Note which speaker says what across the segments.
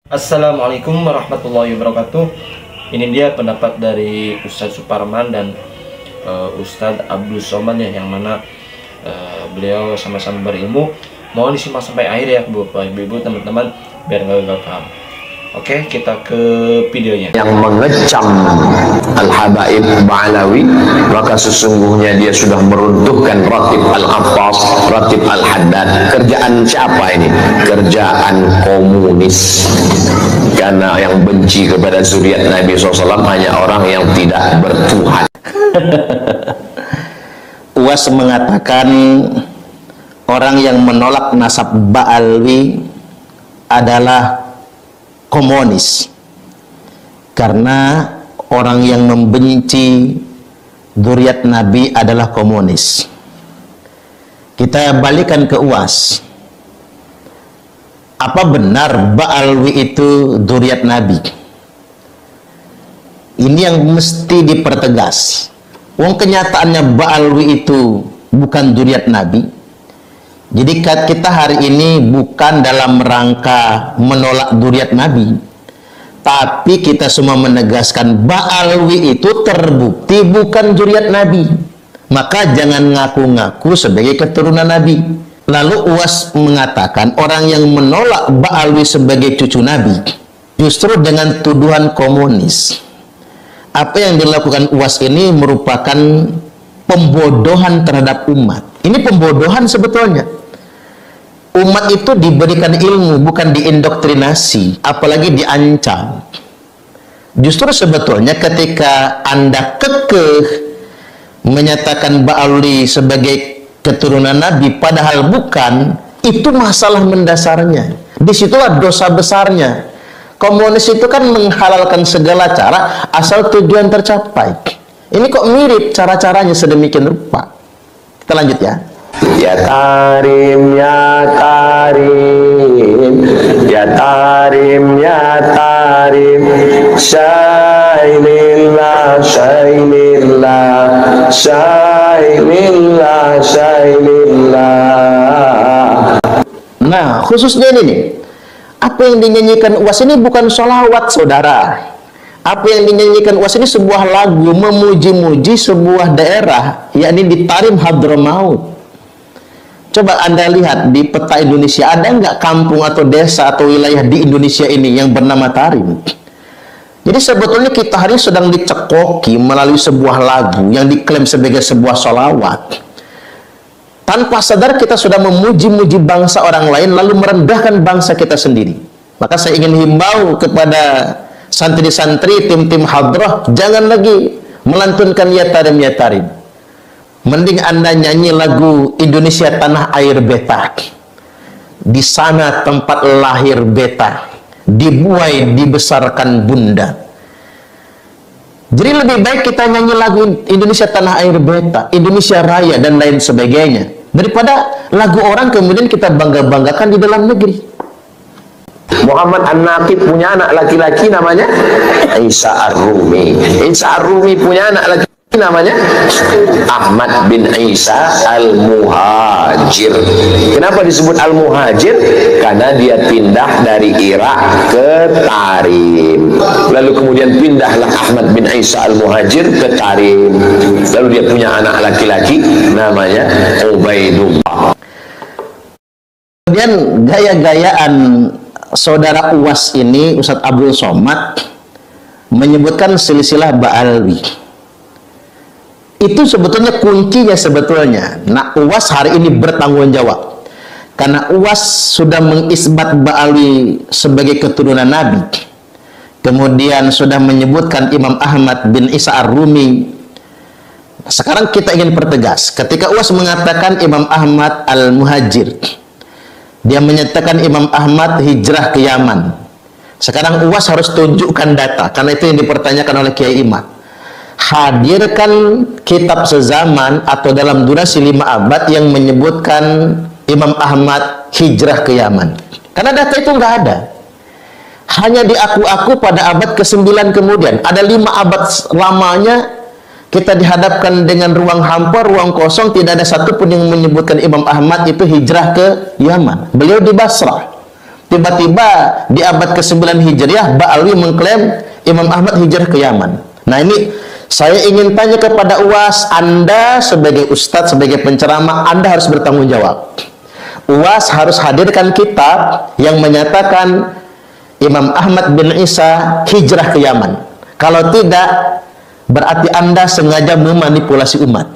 Speaker 1: Assalamualaikum warahmatullahi wabarakatuh. Ini dia pendapat dari Ustadz Suparman dan Ustadz Abdul Somad ya, yang mana beliau sama-sama berilmu. Mohon disimak sampai akhir ya Bapak Ibu teman-teman, biar nggak gagal paham. Oke, kita ke videonya.
Speaker 2: Yang mengecam Al-Habaib Ba'alawi, maka sesungguhnya dia sudah meruntuhkan Ratib Al-Abbas, Ratib Al-Haddad. Kerjaan siapa ini? Kerjaan komunis. Karena yang benci kepada zuriat Nabi SAW hanya orang yang tidak bertuhan.
Speaker 3: UAS mengatakan orang yang menolak nasab Ba'alawi adalah komunis, karena orang yang membenci zuriat Nabi adalah komunis. Kita balikan ke UAS. Apa benar Ba'alawi itu zuriat Nabi? Ini yang mesti dipertegas. Wong kenyataannya Ba'alawi itu bukan zuriat Nabi. Jadi kita hari ini bukan dalam rangka menolak zuriat Nabi, tapi kita semua menegaskan Ba'alawi itu terbukti bukan zuriat Nabi. Maka jangan ngaku-ngaku sebagai keturunan Nabi. Lalu UAS mengatakan orang yang menolak Ba'alawi sebagai cucu Nabi justru dengan tuduhan komunis. Apa yang dilakukan UAS ini merupakan pembodohan terhadap umat. Ini pembodohan sebetulnya. Umat itu diberikan ilmu, bukan diindoktrinasi, apalagi diancam. Justru sebetulnya ketika Anda kekeh menyatakan Ba'alawi sebagai keturunan Nabi, padahal bukan, itu masalah mendasarnya. Disitulah dosa besarnya. Komunis itu kan menghalalkan segala cara asal tujuan tercapai. Ini kok mirip cara-caranya sedemikian rupa. Kita lanjut ya.
Speaker 2: Ya Karim, ya Karim, ya Karim, ya Karim, Syailillah, Syailillah, Syailillah, Syailillah.
Speaker 3: Nah, khususnya ini nih, apa yang dinyanyikan UAS ini bukan sholawat, saudara. Apa yang dinyanyikan UAS ini sebuah lagu memuji-muji sebuah daerah, yakni di Tarim Hadramaut. Coba Anda lihat di peta Indonesia, ada nggak kampung atau desa atau wilayah di Indonesia ini yang bernama Tarim? Jadi sebetulnya kita hari ini sedang dicekoki melalui sebuah lagu yang diklaim sebagai sebuah sholawat. Tanpa sadar kita sudah memuji-muji bangsa orang lain lalu merendahkan bangsa kita sendiri. Maka saya ingin himbau kepada santri-santri, tim-tim hadrah, jangan lagi melantunkan ya Tarim, ya Tarim. Mending Anda nyanyi lagu Indonesia Tanah Air Beta. Di sana tempat lahir beta, dibuai dibesarkan bunda. Jadi lebih baik kita nyanyi lagu Indonesia Tanah Air Beta, Indonesia Raya dan lain sebagainya, daripada lagu orang kemudian kita bangga-banggakan di dalam negeri.
Speaker 2: Muhammad An-Naqib punya anak laki-laki namanya Isa Ar-Rumi. Isa Ar-Rumi punya anak laki namanya Ahmad bin Isa Al-Muhajir. Kenapa disebut Al-Muhajir? Karena dia pindah dari Irak ke Tarim. Lalu kemudian pindahlah Ahmad bin Isa Al-Muhajir ke Tarim. Lalu dia punya anak laki-laki namanya Ubaidullah.
Speaker 3: Kemudian gaya-gayaan saudara UAS ini, Ustadz Abdul Somad, menyebutkan silsilah Ba'alawi. Itu sebetulnya kuncinya sebetulnya. Nah, UAS hari ini bertanggung jawab. Karena UAS sudah mengisbat Ba'alawi sebagai keturunan Nabi. Kemudian sudah menyebutkan Imam Ahmad bin Isa Ar-Rumi. Sekarang kita ingin pertegas. Ketika UAS mengatakan Imam Ahmad Al-Muhajir, dia menyatakan Imam Ahmad hijrah ke Yaman. Sekarang UAS harus tunjukkan data, karena itu yang dipertanyakan oleh Kiai Imad. Hadirkan kitab sezaman atau dalam durasi 5 abad yang menyebutkan Imam Ahmad hijrah ke Yaman. Karena data itu nggak ada. Hanya diaku-aku pada abad ke-9 kemudian. Ada 5 abad lamanya kita dihadapkan dengan ruang hampa, ruang kosong, tidak ada satupun yang menyebutkan Imam Ahmad itu hijrah ke Yaman. Beliau di Basrah. Tiba-tiba di abad ke-9 Hijriah, Ba'alwi mengklaim Imam Ahmad hijrah ke Yaman. Nah ini saya ingin tanya kepada UAS, Anda sebagai ustadz, sebagai penceramah, Anda harus bertanggung jawab. UAS harus hadirkan kitab yang menyatakan Imam Ahmad bin Isa hijrah ke Yaman. Kalau tidak, berarti Anda sengaja memanipulasi umat.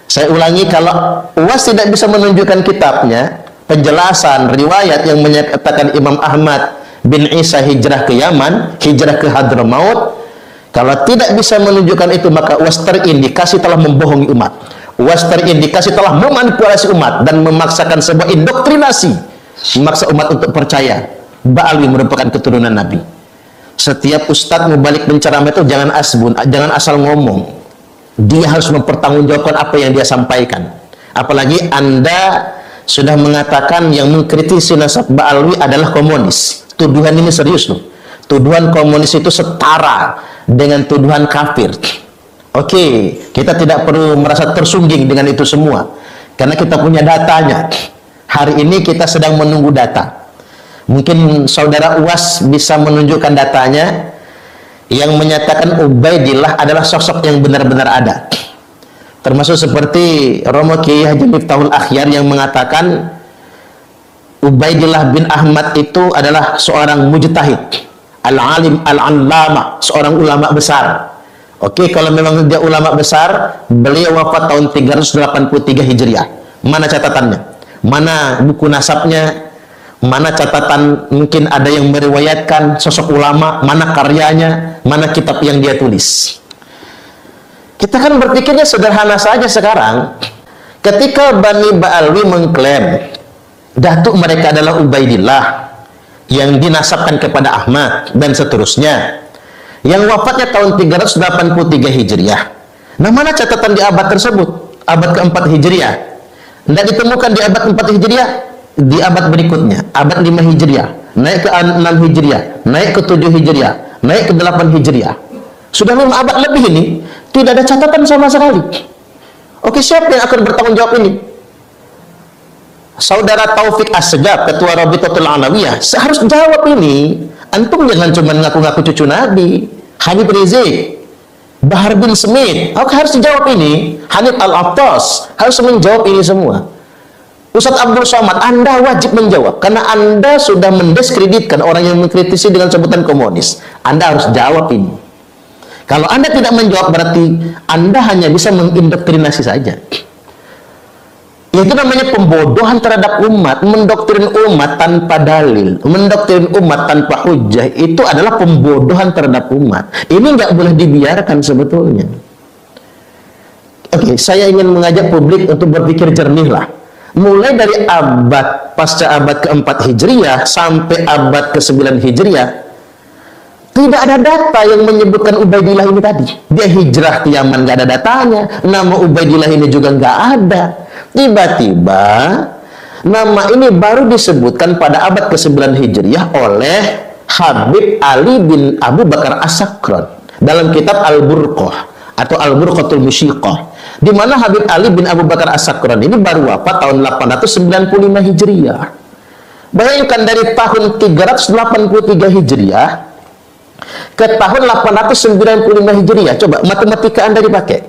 Speaker 3: Saya ulangi, kalau UAS tidak bisa menunjukkan kitabnya, penjelasan riwayat yang menyatakan Imam Ahmad bin Isa hijrah ke Yaman, hijrah ke Hadramaut, kalau tidak bisa menunjukkan itu, maka UAS terindikasi telah membohongi umat. UAS terindikasi telah memanipulasi umat dan memaksakan sebuah indoktrinasi, memaksa umat untuk percaya Ba'alwi merupakan keturunan Nabi. Setiap ustadz mau balik penceramah itu jangan asbun, jangan asal ngomong. Dia harus mempertanggungjawabkan apa yang dia sampaikan. Apalagi Anda sudah mengatakan yang mengkritisi nasab Ba'alwi adalah komunis. Tuduhan ini serius loh. Tuduhan komunis itu setara dengan tuduhan kafir. Oke, kita tidak perlu merasa tersungging dengan itu semua, karena kita punya datanya. Hari ini kita sedang menunggu data. Mungkin saudara UAS bisa menunjukkan datanya yang menyatakan Ubaidillah adalah sosok yang benar-benar ada. Termasuk seperti Romo Kiai Haji Miftahul Akhyar yang mengatakan Ubaidillah bin Ahmad itu adalah seorang mujtahid, al-alim al-allama, seorang ulama besar. Oke, kalau memang dia ulama besar, beliau wafat tahun 383 Hijriah. Mana catatannya? Mana buku nasabnya? Mana catatan, mungkin ada yang meriwayatkan sosok ulama, mana karyanya, mana kitab yang dia tulis. Kita kan berpikirnya sederhana saja sekarang. Ketika Bani Ba'alwi mengklaim datuk mereka adalah Ubaidillah yang dinasabkan kepada Ahmad dan seterusnya, yang wafatnya tahun 383 Hijriah. Nah, mana catatan di abad tersebut? Abad ke-4 Hijriah. Tidak ditemukan di abad 4 Hijriah. Di abad berikutnya, abad 5 Hijriah, naik ke 6 Hijriah, naik ke 7 Hijriah, naik ke 8 Hijriah. Sudah 5 abad lebih ini, tidak ada catatan sama sekali. Oke, siapa yang akan bertanggung jawab ini? Saudara Taufik As-Segaf, Ketua Rabitatul Alawiyah, harus jawab ini. Antum jangan cuma ngaku-ngaku cucu Nabi. Habib Rizik, Bahar bin Smith, oke, harus dijawab ini. Hanif Al-Attas harus menjawab ini semua. Ustadz Abdul Somad, Anda wajib menjawab, karena Anda sudah mendiskreditkan orang yang mengkritisi dengan sebutan komunis. Anda harus jawab ini. Kalau Anda tidak menjawab, berarti Anda hanya bisa mengindoktrinasi saja. Itu namanya pembodohan terhadap umat. Mendoktrin umat tanpa dalil, mendoktrin umat tanpa hujah, itu adalah pembodohan terhadap umat. Ini nggak boleh dibiarkan sebetulnya. Oke, saya ingin mengajak publik untuk berpikir jernih lah. Mulai dari abad pasca abad ke-4 Hijriah sampai abad ke-9 Hijriah, tidak ada data yang menyebutkan Ubaidillah ini tadi. Dia hijrah ke Yaman, nggak ada datanya. Nama Ubaidillah ini juga nggak ada. Tiba-tiba nama ini baru disebutkan pada abad ke-9 Hijriah oleh Habib Ali bin Abu Bakar As-Sakran dalam kitab Al-Burqah atau Al-Burqatul Musyiqah, di mana Habib Ali bin Abu Bakar As-Sakran ini baru wafat tahun 895 Hijriah. Bayangkan dari tahun 383 Hijriah ke tahun 895 Hijriah. Coba matematika Anda dipakai.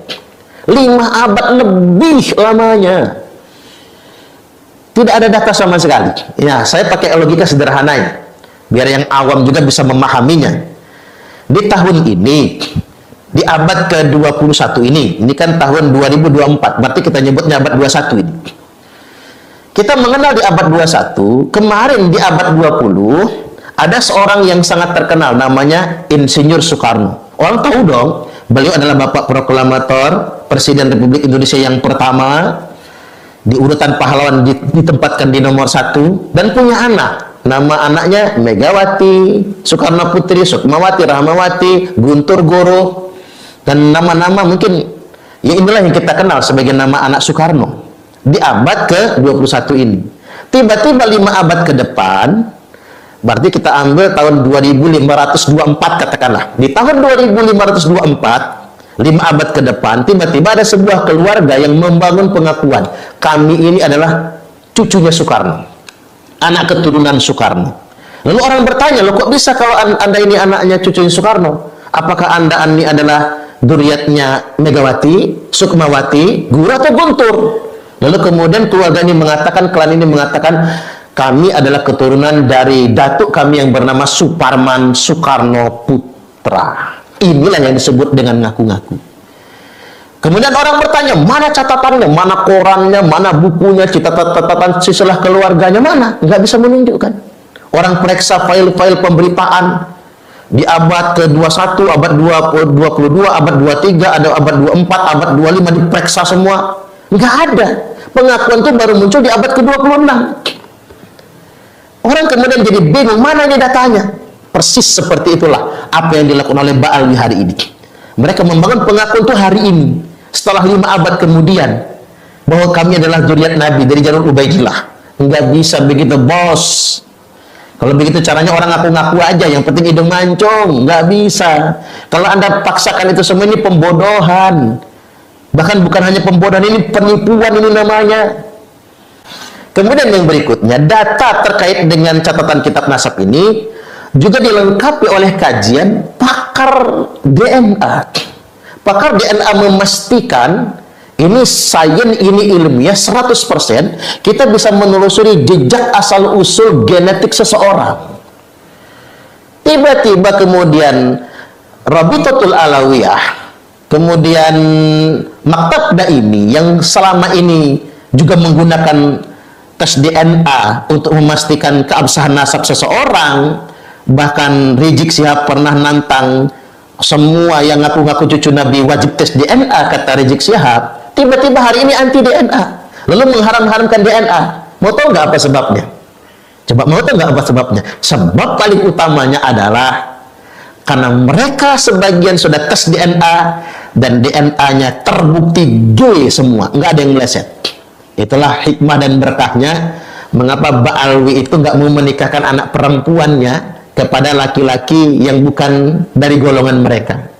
Speaker 3: 5 abad lebih lamanya. Tidak ada data sama sekali. Ya, saya pakai logika sederhana ya, biar yang awam juga bisa memahaminya. Di tahun ini, di abad ke-21 ini kan tahun 2024, berarti kita nyebutnya abad 21 ini. Kita mengenal di abad 21, kemarin di abad 20, ada seorang yang sangat terkenal, namanya Insinyur Soekarno. Orang tahu dong, beliau adalah Bapak Proklamator, Presiden Republik Indonesia yang pertama, di urutan pahlawan ditempatkan di nomor 1, dan punya anak. Nama anaknya Megawati, Soekarno Putri, Sukmawati, Rahmawati, Guntur Goro, dan nama-nama mungkin ya inilah yang kita kenal sebagai nama anak Soekarno di abad ke-21 ini. Tiba-tiba 5 abad ke depan, berarti kita ambil tahun 2524 katakanlah. Di tahun 2524, 5 abad ke depan, tiba-tiba ada sebuah keluarga yang membangun pengakuan, kami ini adalah cucunya Soekarno. anak keturunan Soekarno. Lalu orang bertanya, loh kok bisa kalau anda ini anaknya cucu Soekarno? Apakah anda ini adalah zuriatnya Megawati, Sukmawati, Guru atau Guntur? Lalu kemudian keluarga ini mengatakan, klan ini mengatakan, kami adalah keturunan dari datuk kami yang bernama Suparman Soekarno Putra. Inilah yang disebut dengan ngaku-ngaku. Kemudian orang bertanya, mana catatannya, mana korannya, mana bukunya, catatan silsilah keluarganya, mana? Nggak bisa menunjukkan. Orang periksa file-file pemberitaan di abad ke-21, abad 22, abad 23, ada abad 24, abad 25, diperiksa semua. Nggak ada. Pengakuan itu baru muncul di abad ke-26. Orang kemudian jadi bingung, mana ini datanya? Persis seperti itulah apa yang dilakukan oleh Ba'alwi hari ini. Mereka membangun pengakuan itu hari ini, setelah 5 abad kemudian, bahwa kami adalah zuriat Nabi dari jalur Ubaidillah. Nggak bisa begitu, bos. Kalau begitu caranya orang ngaku-ngaku aja, yang penting hidung mancung. Nggak bisa. Kalau anda paksakan itu semua, ini pembodohan. Bahkan bukan hanya pembodohan, ini penipuan ini namanya. Kemudian yang berikutnya, data terkait dengan catatan kitab nasab ini juga dilengkapi oleh kajian pakar DNA. Pakar DNA memastikan ini sains, ini ilmiah 100%, kita bisa menelusuri jejak asal-usul genetik seseorang. Tiba-tiba kemudian Rabitatul Alawiyah, kemudian Maktab Daimi yang selama ini juga menggunakan tes DNA untuk memastikan keabsahan nasab seseorang, bahkan Rizik Syihab pernah nantang semua yang ngaku-ngaku cucu Nabi wajib tes DNA, kata Rizik Syihab. Tiba-tiba hari ini anti DNA, lalu mengharam-haramkan DNA. Mau tahu nggak apa sebabnya? Coba mau tahu nggak apa sebabnya? Sebab paling utamanya adalah karena mereka sebagian sudah tes DNA dan DNA-nya terbukti G semua, nggak ada yang meleset. Itulah hikmah dan berkahnya mengapa Ba'alwi itu nggak mau menikahkan anak perempuannya kepada laki-laki yang bukan dari golongan mereka.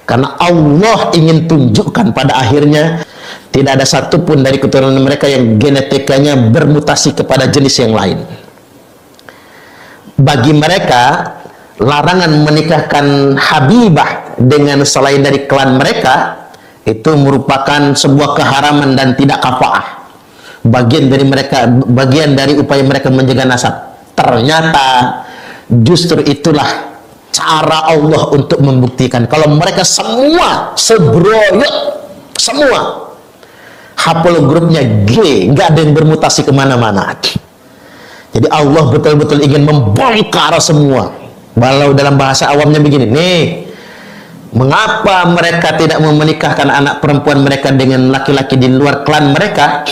Speaker 3: Karena Allah ingin tunjukkan pada akhirnya tidak ada satupun dari keturunan mereka yang genetikanya bermutasi kepada jenis yang lain. Bagi mereka, larangan menikahkan Habibah dengan selain dari klan mereka itu merupakan sebuah keharaman dan tidak kafaah. Bagian dari upaya mereka menjaga nasab. Ternyata justru itulah cara Allah untuk membuktikan kalau mereka semua sebroyok, semua haplogrupnya G, nggak ada yang bermutasi kemana-mana. Jadi Allah betul-betul ingin membongkar semua. Walau dalam bahasa awamnya begini, nih, mengapa mereka tidak menikahkan anak perempuan mereka dengan laki-laki di luar klan mereka?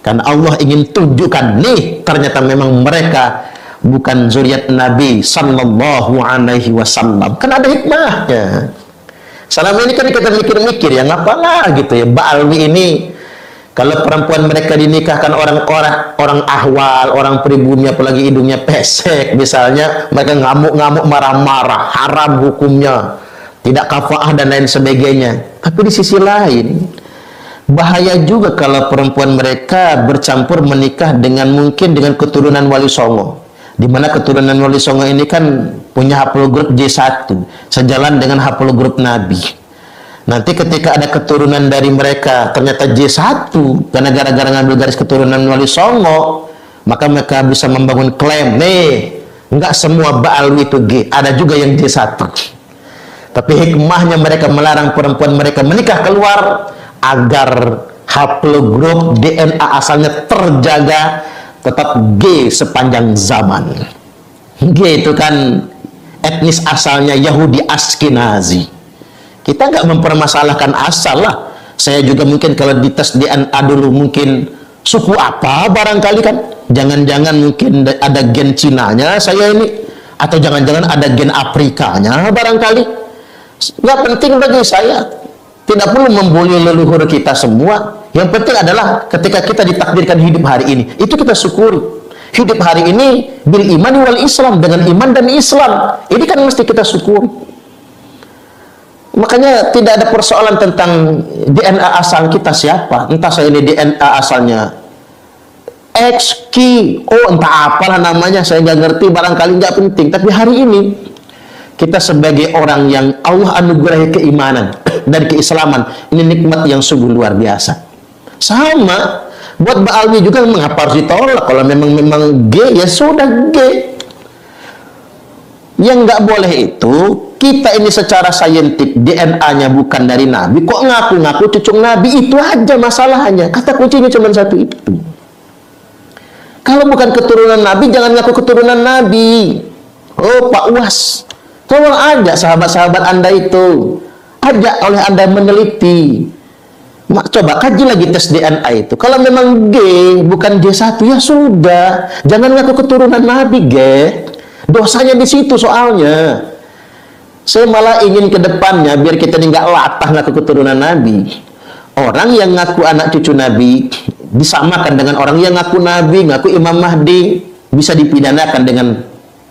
Speaker 3: Karena Allah ingin tunjukkan, nih, ternyata memang mereka bukan zuriat Nabi sallallahu alaihi wasallam. Kan ada hikmahnya. Selama ini kan kita mikir-mikir, ya ngapalah gitu ya, Ba'alwi ini kalau perempuan mereka dinikahkan orang ahwal, orang pribumi, apalagi hidungnya pesek misalnya, mereka ngamuk-ngamuk, marah-marah, haram hukumnya, tidak kafaah dan lain sebagainya. Tapi di sisi lain bahaya juga kalau perempuan mereka bercampur menikah dengan mungkin dengan keturunan Wali Songo, di mana keturunan Wali Songo ini kan punya haplogrup J1 sejalan dengan haplogrup Nabi. Nanti ketika ada keturunan dari mereka ternyata J1 karena gara-gara ngambil garis keturunan Wali Songo, maka mereka bisa membangun klaim, nih, enggak semua Ba'alwi itu G, ada juga yang J1. Tapi hikmahnya mereka melarang perempuan mereka menikah keluar agar haplogrup DNA asalnya terjaga tetap G sepanjang zaman. G itu kan etnis asalnya Yahudi Ashkenazi. Kita nggak mempermasalahkan asal lah. Saya juga mungkin kalau dites DNA dulu mungkin suku apa barangkali kan. Jangan-jangan mungkin ada gen Cinanya saya ini, atau jangan-jangan ada gen Afrikanya barangkali. Nggak penting bagi saya. Tidak perlu membuli leluhur kita semua. Yang penting adalah ketika kita ditakdirkan hidup hari ini, itu kita syukuri. Hidup hari ini bil iman wal Islam, dengan iman dan Islam. Ini kan mesti kita syukuri. Makanya tidak ada persoalan tentang DNA asal kita siapa. Entah saya ini DNA asalnya X, Q, entah apalah namanya, saya nggak ngerti, barangkali nggak penting. Tapi hari ini kita sebagai orang yang Allah anugerahi keimanan dan keislaman, ini nikmat yang sungguh luar biasa. Sama buat Mbak Alwi juga, mengapa harus ditolak? Kalau memang G, ya sudah G. Yang nggak boleh itu, kita ini secara saintif DNA-nya bukan dari Nabi, kok ngaku-ngaku cucu Nabi, itu aja masalahnya. Kata kuncinya cuma satu itu. Kalau bukan keturunan Nabi, jangan ngaku keturunan Nabi. Oh Pak Uwas, tolong ajak sahabat-sahabat Anda itu, ajak oleh Anda meneliti. Coba kaji lagi tes DNA itu. Kalau memang G bukan G1, ya sudah, jangan ngaku keturunan Nabi, G. Dosanya di situ soalnya. Saya malah ingin ke depannya biar kita ini nggak latah ngaku keturunan Nabi. Orang yang ngaku anak cucu Nabi disamakan dengan orang yang ngaku Nabi, ngaku Imam Mahdi, bisa dipidanakan dengan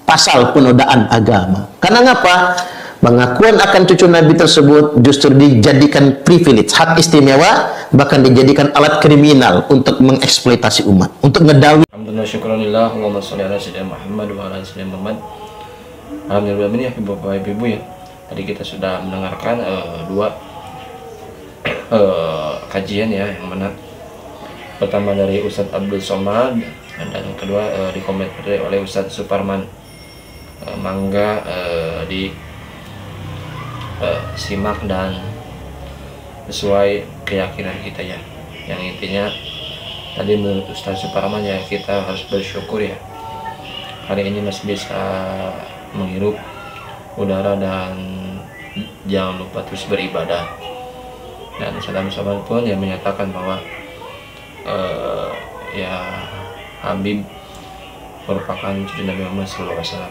Speaker 3: pasal penodaan agama. Karena ngapa? Pengakuan akan cucu Nabi tersebut justru dijadikan privilege, hak istimewa, bahkan dijadikan alat kriminal untuk mengeksploitasi umat, untuk ngedawi.
Speaker 1: Alhamdulillah, syukurillah, Allahumma sholli ala sayyidina Muhammad wa ala sayyidina Muhammad. Alhamdulillah, ya Bapak Ibu ya. Tadi kita sudah mendengarkan dua kajian ya, yang mana pertama dari Ustadz Abdul Somad dan yang kedua dikomentari oleh Ustadz Suparman. Mangga simak dan sesuai keyakinan kita ya. Yang intinya tadi menurut Ustadz Suparman ya, kita harus bersyukur ya, hari ini masih bisa menghirup udara dan jangan lupa terus beribadah. Dan Ustadz Abdul Somad pun yang menyatakan bahwa ya Habib merupakan cucu Nabi Muhammad SAW.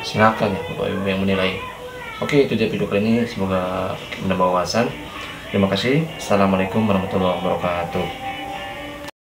Speaker 1: Silakan ya Bapak Ibu yang menilai. Oke, itu dia video kali ini, semoga menambah wawasan. Terima kasih. Assalamualaikum warahmatullahi wabarakatuh.